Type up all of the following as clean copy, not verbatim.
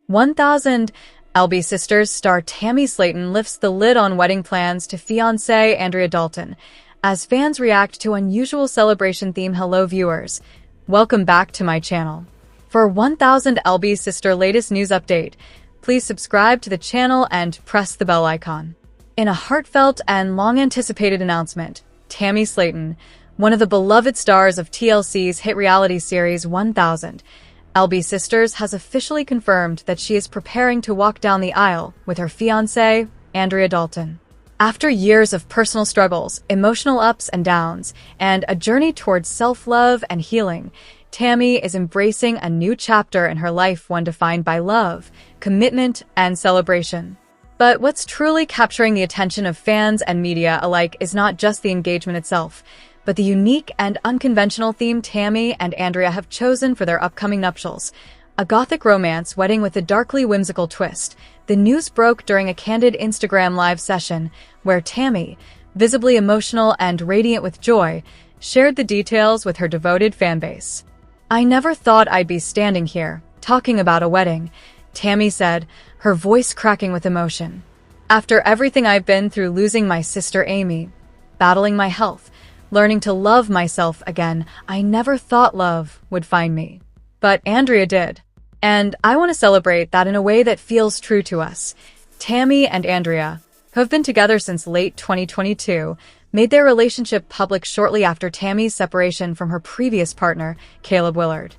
1000 LB Sisters star Tammy Slaton lifts the lid on wedding plans to fiancée Andrea Dalton as fans react to unusual celebration theme. Hello viewers, welcome back to my channel. For 1000 LB Sister latest news update, please subscribe to the channel and press the bell icon. In a heartfelt and long-anticipated announcement, Tammy Slaton, one of the beloved stars of TLC's hit reality series 1000, LB Sisters has officially confirmed that she is preparing to walk down the aisle with her fiancé, Andrea Dalton. After years of personal struggles, emotional ups and downs, and a journey towards self-love and healing, Tammy is embracing a new chapter in her life, one defined by love, commitment, and celebration. But what's truly capturing the attention of fans and media alike is not just the engagement itself, but the unique and unconventional theme Tammy and Andrea have chosen for their upcoming nuptials. A gothic romance wedding with a darkly whimsical twist. The news broke during a candid Instagram live session where Tammy, visibly emotional and radiant with joy, shared the details with her devoted fanbase. "I never thought I'd be standing here, talking about a wedding," Tammy said, her voice cracking with emotion. "After everything I've been through, losing my sister Amy, battling my health, learning to love myself again, I never thought love would find me. But Andrea did. And I want to celebrate that in a way that feels true to us." Tammy and Andrea, who have been together since late 2022, made their relationship public shortly after Tammy's separation from her previous partner, Caleb Willard.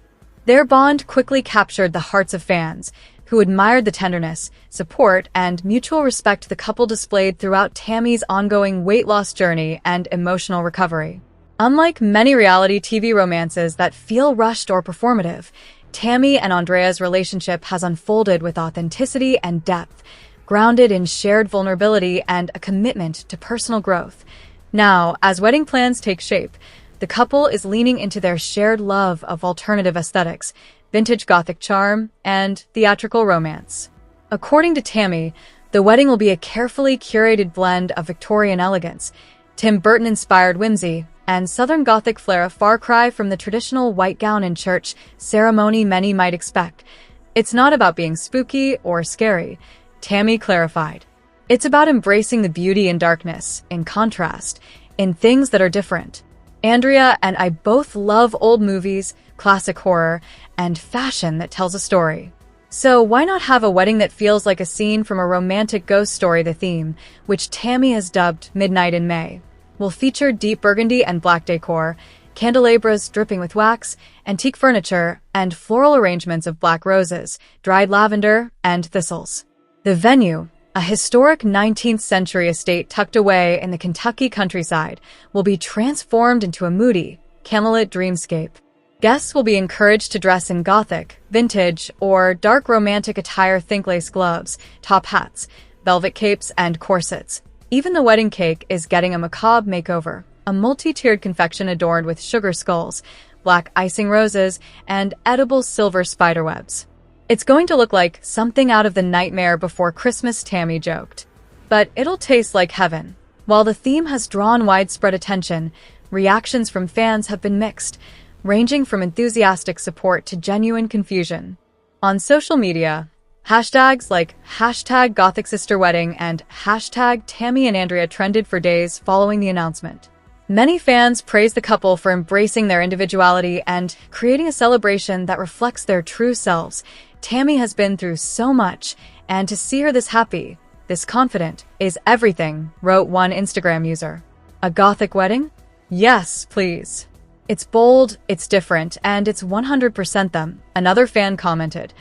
Their bond quickly captured the hearts of fans, who admired the tenderness, support, and mutual respect the couple displayed throughout Tammy's ongoing weight loss journey and emotional recovery. Unlike many reality TV romances that feel rushed or performative, Tammy and Andrea's relationship has unfolded with authenticity and depth, grounded in shared vulnerability and a commitment to personal growth. Now, as wedding plans take shape, the couple is leaning into their shared love of alternative aesthetics, vintage gothic charm, and theatrical romance. According to Tammy, the wedding will be a carefully curated blend of Victorian elegance, Tim Burton-inspired whimsy, and Southern Gothic flair, a far cry from the traditional white gown and church ceremony many might expect. "It's not about being spooky or scary," Tammy clarified. "It's about embracing the beauty in darkness, in contrast, in things that are different. Andrea and I both love old movies, classic horror, and fashion that tells a story. So why not have a wedding that feels like a scene from a romantic ghost story?" The theme, which Tammy has dubbed Midnight in May, will feature deep burgundy and black decor, candelabras dripping with wax, antique furniture, and floral arrangements of black roses, dried lavender, and thistles. The venue, a historic 19th century estate tucked away in the Kentucky countryside, will be transformed into a moody, candlelit dreamscape. Guests will be encouraged to dress in gothic, vintage, or dark romantic attire. Think lace gloves, top hats, velvet capes, and corsets. Even the wedding cake is getting a macabre makeover, a multi-tiered confection adorned with sugar skulls, black icing roses, and edible silver spiderwebs. "It's going to look like something out of The Nightmare Before Christmas," Tammy joked. "But it'll taste like heaven." While the theme has drawn widespread attention, reactions from fans have been mixed, ranging from enthusiastic support to genuine confusion. On social media, hashtags like #GothicSisterWedding and #TammyandAndrea trended for days following the announcement. Many fans praised the couple for embracing their individuality and creating a celebration that reflects their true selves. "Tammy has been through so much, and to see her this happy, this confident, is everything," wrote one Instagram user. "A gothic wedding? Yes, please. It's bold, it's different, and it's 100% them," another fan commented.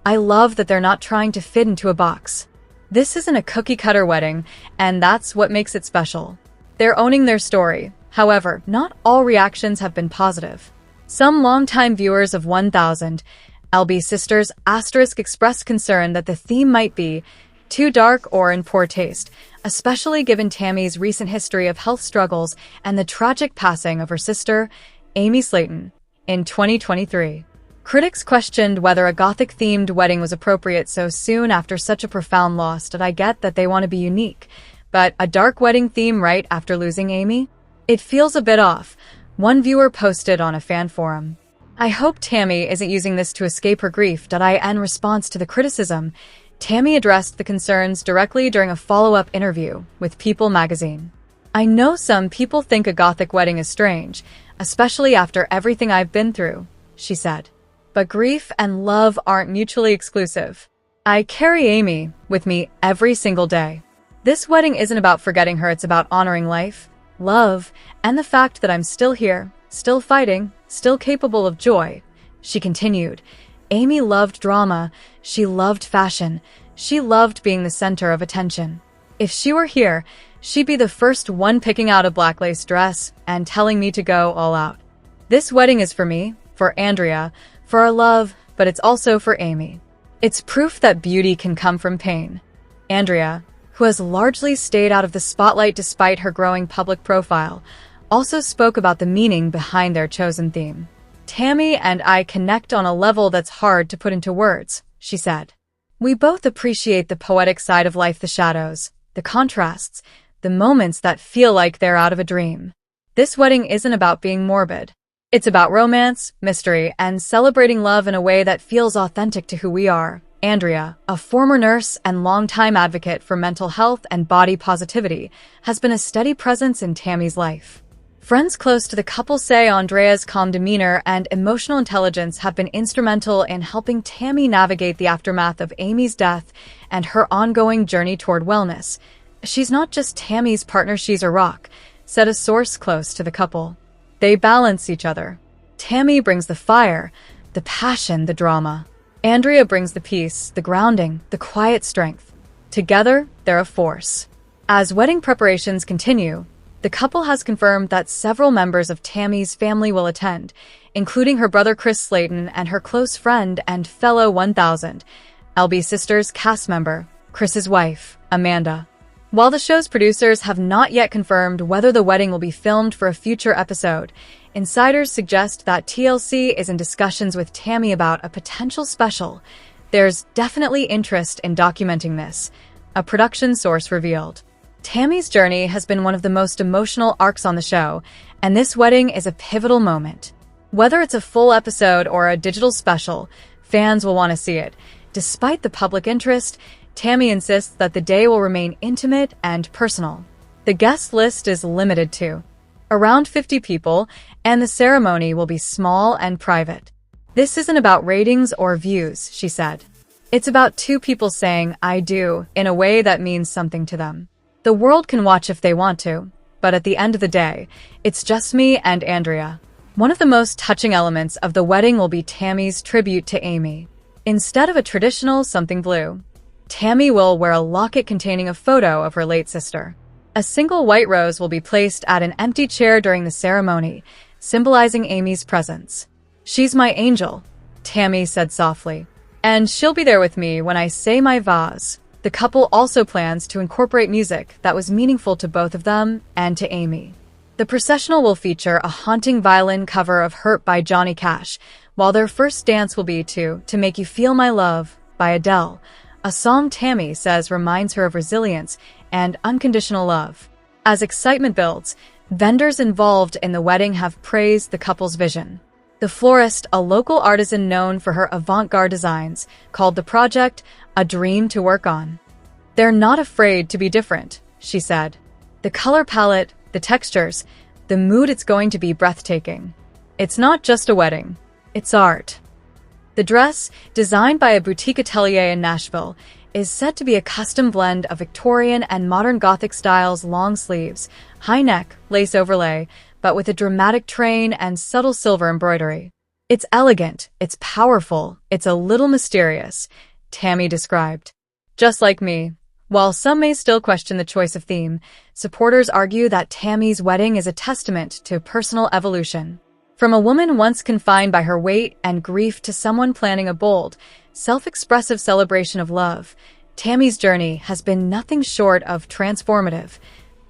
"I love that they're not trying to fit into a box. This isn't a cookie-cutter wedding, and that's what makes it special." They're owning their story. However, not all reactions have been positive. Some longtime viewers of 1000 LB Sisters expressed concern that the theme might be too dark or in poor taste, especially given Tammy's recent history of health struggles and the tragic passing of her sister, Amy Slaton, in 2023. Critics questioned whether a gothic-themed wedding was appropriate so soon after such a profound loss. "I get that they want to be unique, but a dark wedding theme right after losing Amy? It feels a bit off," one viewer posted on a fan forum. I hope Tammy isn't using this to escape her grief. In response to the criticism, Tammy addressed the concerns directly during a follow-up interview with People magazine. I know some people think a Gothic wedding is strange, especially after everything I've been through, she said. But grief and love aren't mutually exclusive. I carry Amy with me every single day. This wedding isn't about forgetting her, it's about honoring life, love, and the fact that I'm still here, still fighting, still capable of joy, she continued. Amy loved drama, she loved fashion, she loved being the center of attention. If she were here, she'd be the first one picking out a black lace dress and telling me to go all out. This wedding is for me, for Andrea, for our love, but it's also for Amy. It's proof that beauty can come from pain. Andrea, who has largely stayed out of the spotlight despite her growing public profile, also spoke about the meaning behind their chosen theme. Tammy and I connect on a level that's hard to put into words, she said. We both appreciate the poetic side of life, the shadows, the contrasts, the moments that feel like they're out of a dream. This wedding isn't about being morbid. It's about romance, mystery, and celebrating love in a way that feels authentic to who we are. Andrea, a former nurse and longtime advocate for mental health and body positivity, has been a steady presence in Tammy's life. Friends close to the couple say Andrea's calm demeanor and emotional intelligence have been instrumental in helping Tammy navigate the aftermath of Amy's death and her ongoing journey toward wellness. She's not just Tammy's partner, she's a rock, said a source close to the couple. They balance each other. Tammy brings the fire, the passion, the drama. Andrea brings the peace, the grounding, the quiet strength. Together, they're a force. As wedding preparations continue, the couple has confirmed that several members of Tammy's family will attend, including her brother Chris Slaton and her close friend and fellow 1000 LB Sisters cast member, Chris's wife, Amanda. While the show's producers have not yet confirmed whether the wedding will be filmed for a future episode, insiders suggest that TLC is in discussions with Tammy about a potential special. There's definitely interest in documenting this, a production source revealed. Tammy's journey has been one of the most emotional arcs on the show, and this wedding is a pivotal moment. Whether it's a full episode or a digital special, fans will want to see it. Despite the public interest, Tammy insists that the day will remain intimate and personal. The guest list is limited to around 50 people, and the ceremony will be small and private. This isn't about ratings or views, she said. It's about two people saying, I do, in a way that means something to them. The world can watch if they want to, but at the end of the day, it's just me and Andrea. One of the most touching elements of the wedding will be Tammy's tribute to Amy. Instead of a traditional something blue, Tammy will wear a locket containing a photo of her late sister. A single white rose will be placed at an empty chair during the ceremony, symbolizing Amy's presence. She's my angel, Tammy said softly, and she'll be there with me when I say my vows. The couple also plans to incorporate music that was meaningful to both of them and to Amy. The processional will feature a haunting violin cover of Hurt by Johnny Cash, while their first dance will be To Make You Feel My Love by Adele, a song Tammy says reminds her of resilience and unconditional love. As excitement builds, vendors involved in the wedding have praised the couple's vision. The florist, a local artisan known for her avant-garde designs, called the project a dream to work on. They're not afraid to be different, she said. The color palette, the textures, the mood, it's going to be breathtaking. It's not just a wedding, it's art. The dress, designed by a boutique atelier in Nashville, is said to be a custom blend of Victorian and modern Gothic styles, long sleeves, high neck, lace overlay, but with a dramatic train and subtle silver embroidery. It's elegant, it's powerful, it's a little mysterious, Tammy described. Just like me. While some may still question the choice of theme, supporters argue that Tammy's wedding is a testament to personal evolution. From a woman once confined by her weight and grief to someone planning a bold, self-expressive celebration of love, Tammy's journey has been nothing short of transformative.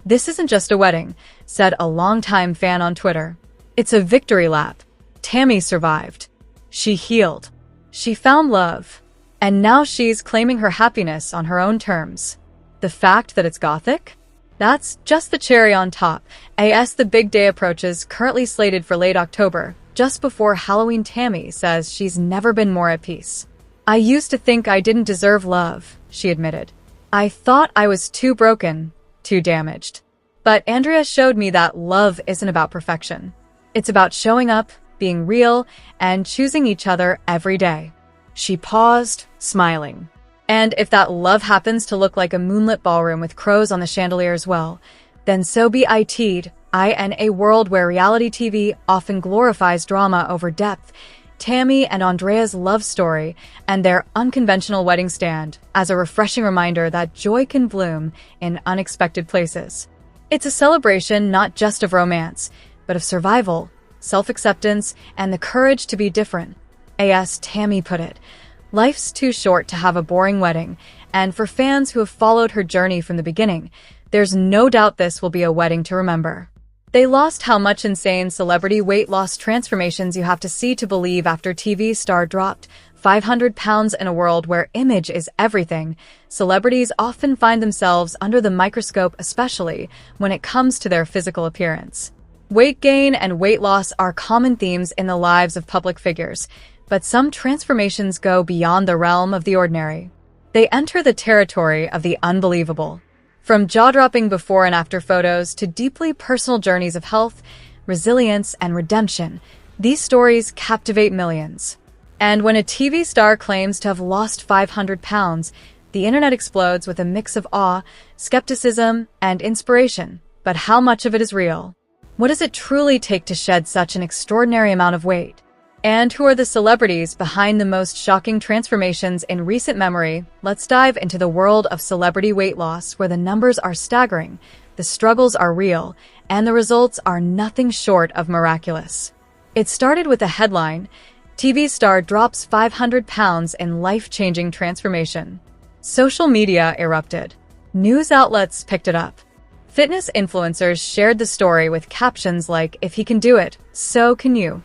This isn't just a wedding, said a longtime fan on Twitter. It's a victory lap. Tammy survived. She healed. She found love. And now she's claiming her happiness on her own terms. The fact that it's Gothic? That's just the cherry on top. As the big day approaches, currently slated for late October, Just before Halloween, Tammy says she's never been more at peace. "I used to think I didn't deserve love," she admitted. "I thought I was too broken, too damaged. But Andrea showed me that love isn't about perfection. It's about showing up, being real, and choosing each other every day." She paused, smiling. "And if that love happens to look like a moonlit ballroom with crows on the chandeliers, well, then so be it. In a world where reality TV often glorifies drama over depth, Tammy and Andrea's love story and their unconventional wedding stand as a refreshing reminder that joy can bloom in unexpected places. It's a celebration not just of romance, but of survival, self-acceptance, and the courage to be different. As Tammy put it, "Life's too short to have a boring wedding," and for fans who have followed her journey from the beginning, there's no doubt this will be a wedding to remember. They lost how much insane celebrity weight loss transformations you have to see to believe after TV star dropped 500 pounds in a world where image is everything. Celebrities often find themselves under the microscope, especially when it comes to their physical appearance. Weight gain and weight loss are common themes in the lives of public figures, but some transformations go beyond the realm of the ordinary. They enter the territory of the unbelievable. From jaw-dropping before and after photos to deeply personal journeys of health, resilience, and redemption, these stories captivate millions. And when a TV star claims to have lost 500 pounds, the internet explodes with a mix of awe, skepticism, and inspiration. But how much of it is real? What does it truly take to shed such an extraordinary amount of weight? And who are the celebrities behind the most shocking transformations in recent memory? Let's dive into the world of celebrity weight loss, where the numbers are staggering, the struggles are real, and the results are nothing short of miraculous. It started with a headline: "TV star drops 500 pounds in life-changing transformation." Social media erupted. News outlets picked it up. Fitness influencers shared the story with captions like, "If he can do it, so can you."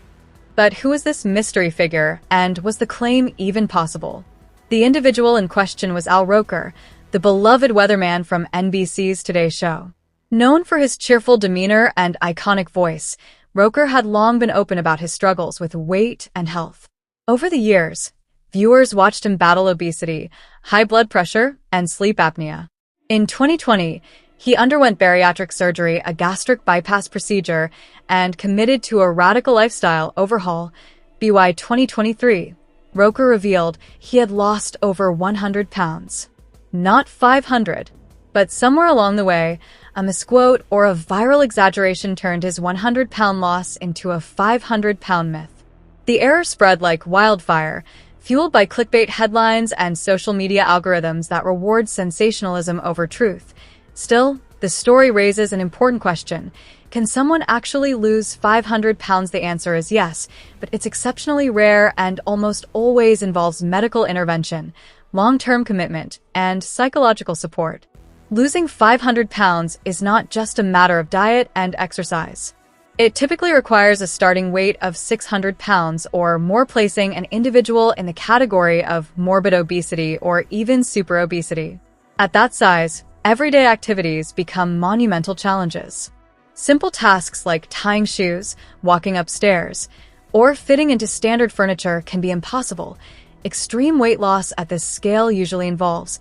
But who is this mystery figure, and was the claim even possible? The individual in question was Al Roker, the beloved weatherman from NBC's Today Show. Known for his cheerful demeanor and iconic voice, Roker had long been open about his struggles with weight and health. Over the years, viewers watched him battle obesity, high blood pressure, and sleep apnea. In 2020, he underwent bariatric surgery, a gastric bypass procedure, and committed to a radical lifestyle overhaul. By 2023, Roker revealed he had lost over 100 pounds. Not 500, but somewhere along the way, a misquote or a viral exaggeration turned his 100-pound loss into a 500-pound myth. The error spread like wildfire, fueled by clickbait headlines and social media algorithms that reward sensationalism over truth. Still, the story raises an important question. Can someone actually lose 500 pounds? The answer is yes, but it's exceptionally rare and almost always involves medical intervention, long-term commitment, and psychological support. Losing 500 pounds is not just a matter of diet and exercise. It typically requires a starting weight of 600 pounds or more, placing an individual in the category of morbid obesity or even super obesity. At that size, everyday activities become monumental challenges. Simple tasks like tying shoes, walking upstairs, or fitting into standard furniture can be impossible. Extreme weight loss at this scale usually involves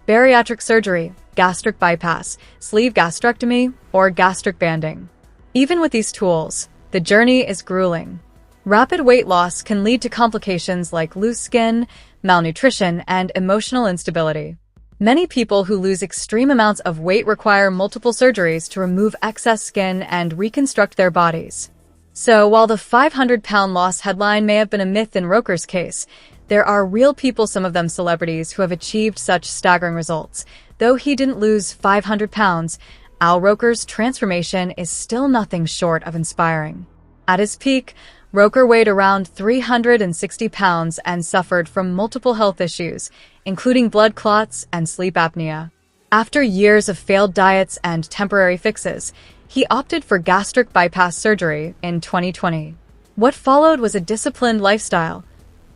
bariatric surgery, gastric bypass, sleeve gastrectomy, or gastric banding. Even with these tools, the journey is grueling. Rapid weight loss can lead to complications like loose skin, malnutrition, and emotional instability. Many people who lose extreme amounts of weight require multiple surgeries to remove excess skin and reconstruct their bodies. So while the 500-pound loss headline may have been a myth in Roker's case, there are real people, some of them celebrities, who have achieved such staggering results. Though he didn't lose 500 pounds, Al Roker's transformation is still nothing short of inspiring. At his peak, Roker weighed around 360 pounds and suffered from multiple health issues, including blood clots and sleep apnea. After years of failed diets and temporary fixes, he opted for gastric bypass surgery in 2020. What followed was a disciplined lifestyle,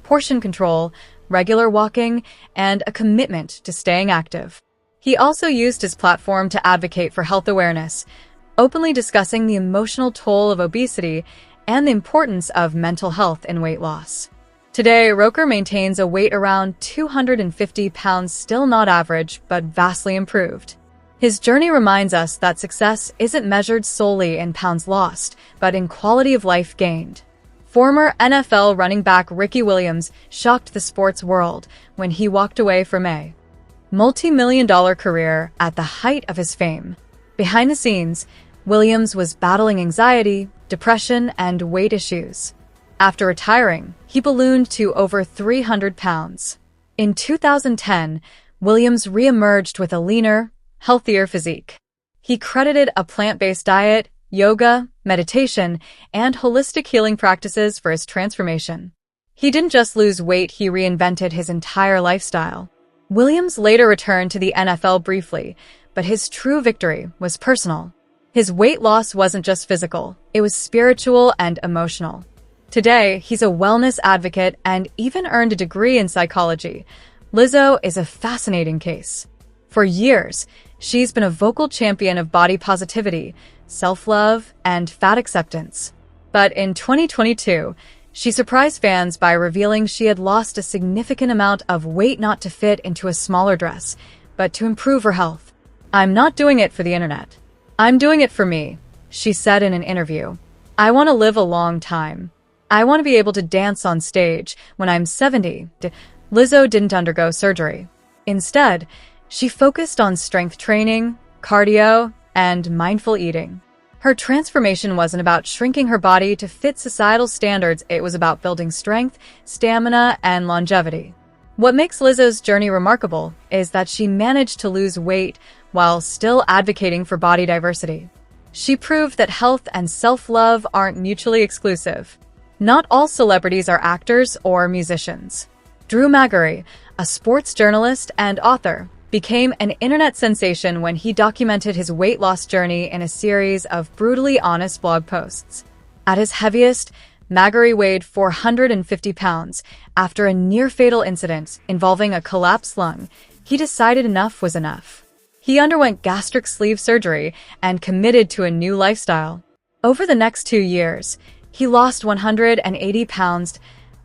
portion control, regular walking, and a commitment to staying active. He also used his platform to advocate for health awareness, openly discussing the emotional toll of obesity and the importance of mental health in weight loss. Today, Roker maintains a weight around 250 pounds, still not average, but vastly improved. His journey reminds us that success isn't measured solely in pounds lost, but in quality of life gained. Former NFL running back Ricky Williams shocked the sports world when he walked away from a multi-million-dollar career at the height of his fame. Behind the scenes, Williams was battling anxiety, depression, and weight issues. After retiring, he ballooned to over 300 pounds. In 2010, Williams re-emerged with a leaner, healthier physique. He credited a plant-based diet, yoga, meditation, and holistic healing practices for his transformation. He didn't just lose weight, he reinvented his entire lifestyle. Williams later returned to the NFL briefly, but his true victory was personal. His weight loss wasn't just physical, it was spiritual and emotional. Today, he's a wellness advocate and even earned a degree in psychology. Lizzo is a fascinating case. For years, she's been a vocal champion of body positivity, self-love, and fat acceptance. But in 2022, she surprised fans by revealing she had lost a significant amount of weight, not to fit into a smaller dress, but to improve her health. "I'm not doing it for the internet. I'm doing it for me," she said in an interview. "I want to live a long time. I want to be able to dance on stage when I'm 70. Lizzo didn't undergo surgery. Instead, she focused on strength training, cardio, and mindful eating. Her transformation wasn't about shrinking her body to fit societal standards, it was about building strength, stamina, and longevity. What makes Lizzo's journey remarkable is that she managed to lose weight while still advocating for body diversity. She proved that health and self-love aren't mutually exclusive. Not all celebrities are actors or musicians. Drew Magary, a sports journalist and author, became an internet sensation when he documented his weight loss journey in a series of brutally honest blog posts. At his heaviest, Magary weighed 450 pounds. After a near-fatal incident involving a collapsed lung, he decided enough was enough. He underwent gastric sleeve surgery and committed to a new lifestyle. Over the next 2 years, he lost 180 pounds.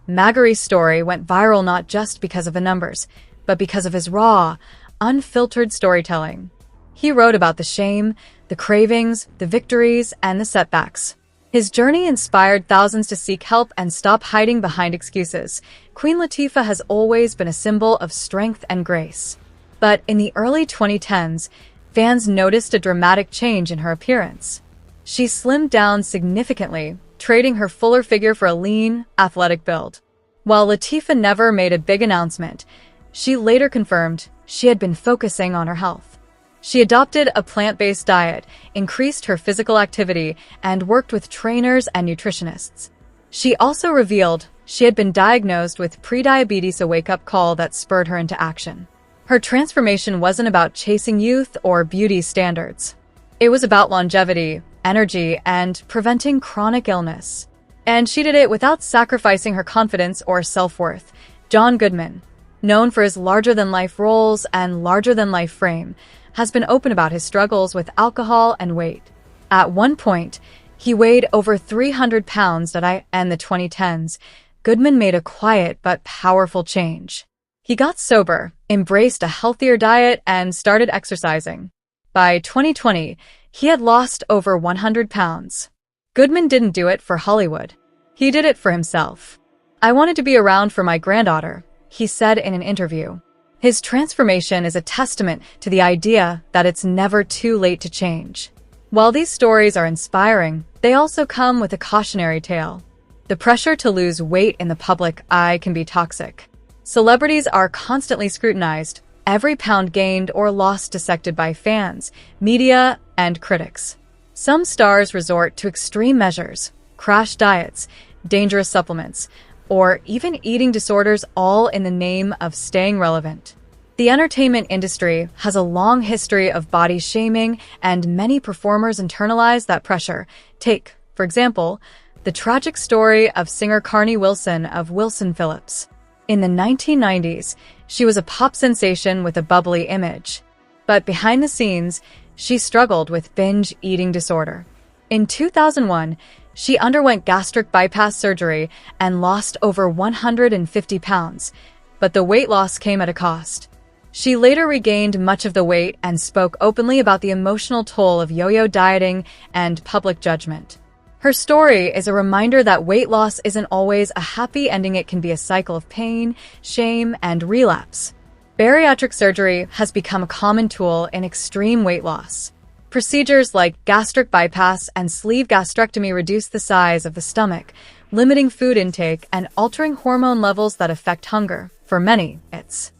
Magary's story went viral not just because of the numbers, but because of his raw, unfiltered storytelling. He wrote about the shame, the cravings, the victories, and the setbacks. His journey inspired thousands to seek help and stop hiding behind excuses. Queen Latifah has always been a symbol of strength and grace. But in the early 2010s, fans noticed a dramatic change in her appearance. She slimmed down significantly, trading her fuller figure for a lean, athletic build. While Latifah never made a big announcement, she later confirmed she had been focusing on her health. She adopted a plant-based diet, increased her physical activity, and worked with trainers and nutritionists. She also revealed she had been diagnosed with prediabetes, a wake-up call that spurred her into action. Her transformation wasn't about chasing youth or beauty standards. It was about longevity, energy, and preventing chronic illness. And she did it without sacrificing her confidence or self-worth. John Goodman, known for his larger-than-life roles and larger-than-life frame, has been open about his struggles with alcohol and weight. At one point, he weighed over 300 pounds. In the 2010s, Goodman made a quiet but powerful change. He got sober, embraced a healthier diet, and started exercising. By 2020, he had lost over 100 pounds. Goodman didn't do it for Hollywood. He did it for himself. "I wanted to be around for my granddaughter," he said in an interview. His transformation is a testament to the idea that it's never too late to change. While these stories are inspiring, they also come with a cautionary tale. The pressure to lose weight in the public eye can be toxic. Celebrities are constantly scrutinized, every pound gained or lost dissected by fans, media, and critics. Some stars resort to extreme measures, crash diets, dangerous supplements, or even eating disorders, all in the name of staying relevant. The entertainment industry has a long history of body shaming, and many performers internalize that pressure. Take, for example, the tragic story of singer Carnie Wilson of Wilson Phillips. In the 1990s, she was a pop sensation with a bubbly image. But behind the scenes, she struggled with binge eating disorder. In 2001, She underwent gastric bypass surgery and lost over 150 pounds, but the weight loss came at a cost. She later regained much of the weight and spoke openly about the emotional toll of yo-yo dieting and public judgment. Her story is a reminder that weight loss isn't always a happy ending. It can be a cycle of pain, shame, and relapse. Bariatric surgery has become a common tool in extreme weight loss. Procedures like gastric bypass and sleeve gastrectomy reduce the size of the stomach, limiting food intake and altering hormone levels that affect hunger. For many, it's